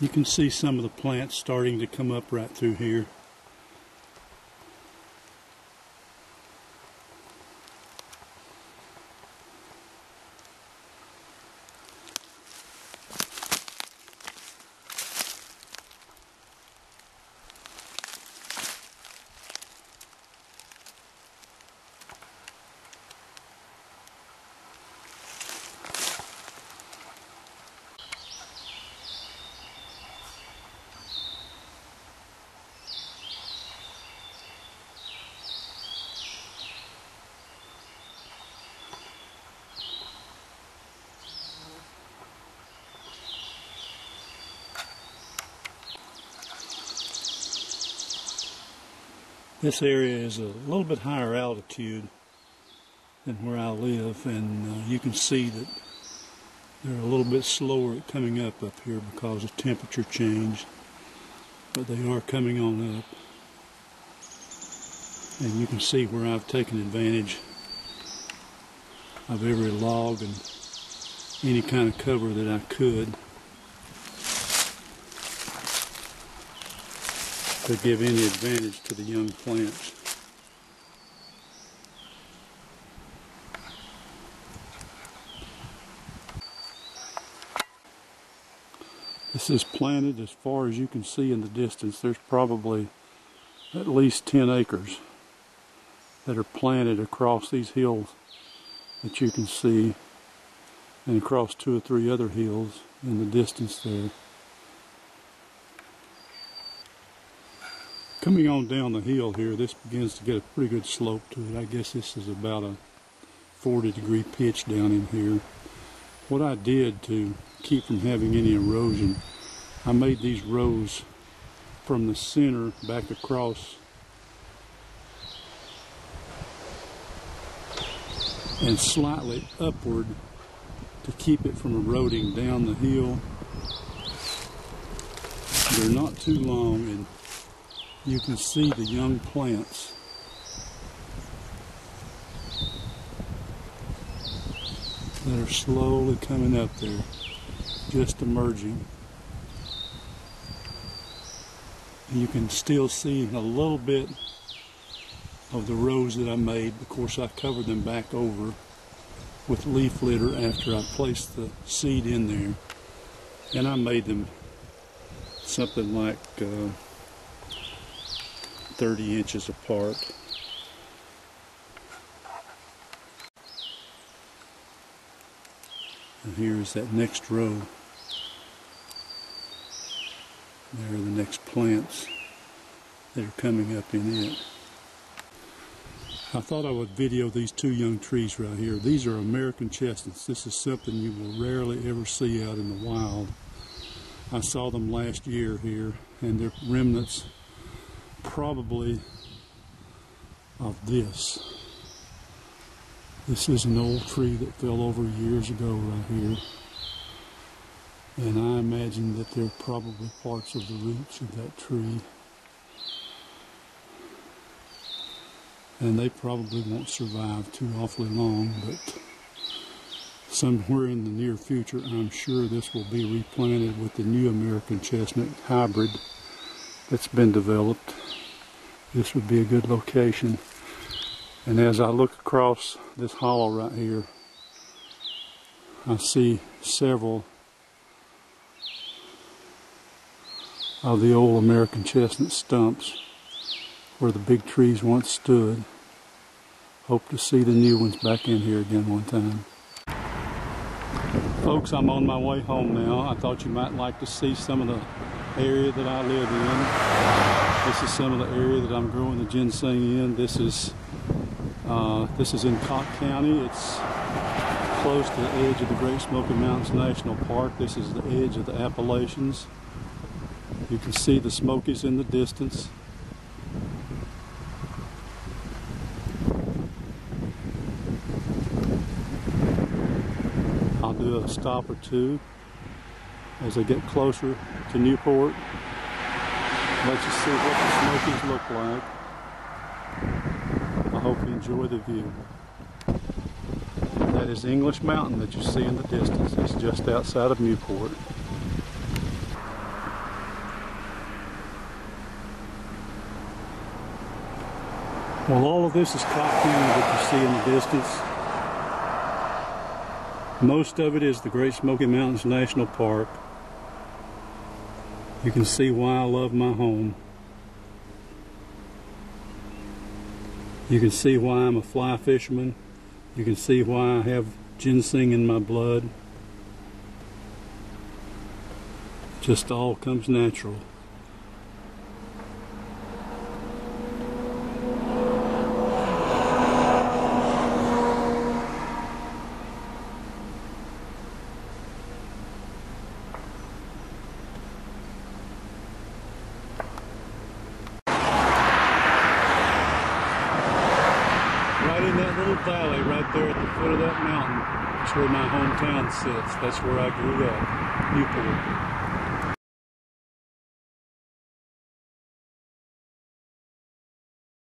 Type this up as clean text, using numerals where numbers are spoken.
You can see some of the plants starting to come up right through here. This area is a little bit higher altitude than where I live, and you can see that they're a little bit slower at coming up here because of temperature change, but they are coming on up. And you can see where I've taken advantage of every log and any kind of cover that I could to give any advantage to the young plants. This is planted as far as you can see in the distance. There's probably at least 10 acres that are planted across these hills that you can see, and across 2 or 3 other hills in the distance there. Coming on down the hill here, this begins to get a pretty good slope to it. I guess this is about a 40-degree pitch down in here. What I did to keep from having any erosion, I made these rows from the center back across and slightly upward to keep it from eroding down the hill. They're not too long, and you can see the young plants. That are slowly coming up there, just emerging. And you can still see a little bit of the rows that I made. Of course, I covered them back over with leaf litter after I placed the seed in there. And I made them something like 30 inches apart. And here's that next row. There are the next plants that are coming up in it. I thought I would video these 2 young trees right here. These are American chestnuts. This is something you will rarely ever see out in the wild. I saw them last year here, and they're remnants probably of this. This is an old tree that fell over years ago right here. And I imagine that they're probably parts of the roots of that tree. And they probably won't survive too awfully long, but somewhere in the near future, I'm sure this will be replanted with the new American chestnut hybrid that's been developed. This would be a good location. And as I look across this hollow right here, I see several of the old American chestnut stumps where the big trees once stood. Hope to see the new ones back in here again one time. Folks, I'm on my way home now. I thought you might like to see some of the area that I live in. This is some of the area that I'm growing the ginseng in. This is in Cocke County. It's close to the edge of the Great Smoky Mountains National Park. This is the edge of the Appalachians. You can see the Smokies in the distance. I'll do a stop or two as I get closer to Newport. Let you see what the Smokies look like. I hope you enjoy the view. That is English Mountain that you see in the distance. It's just outside of Newport. Well, all of this is cottonwood that you see in the distance. Most of it is the Great Smoky Mountains National Park. You can see why I love my home. You can see why I'm a fly fisherman. You can see why I have ginseng in my blood. Just all comes natural. Right in that little valley right there at the foot of that mountain, that's where my hometown sits. That's where I grew up, Newport.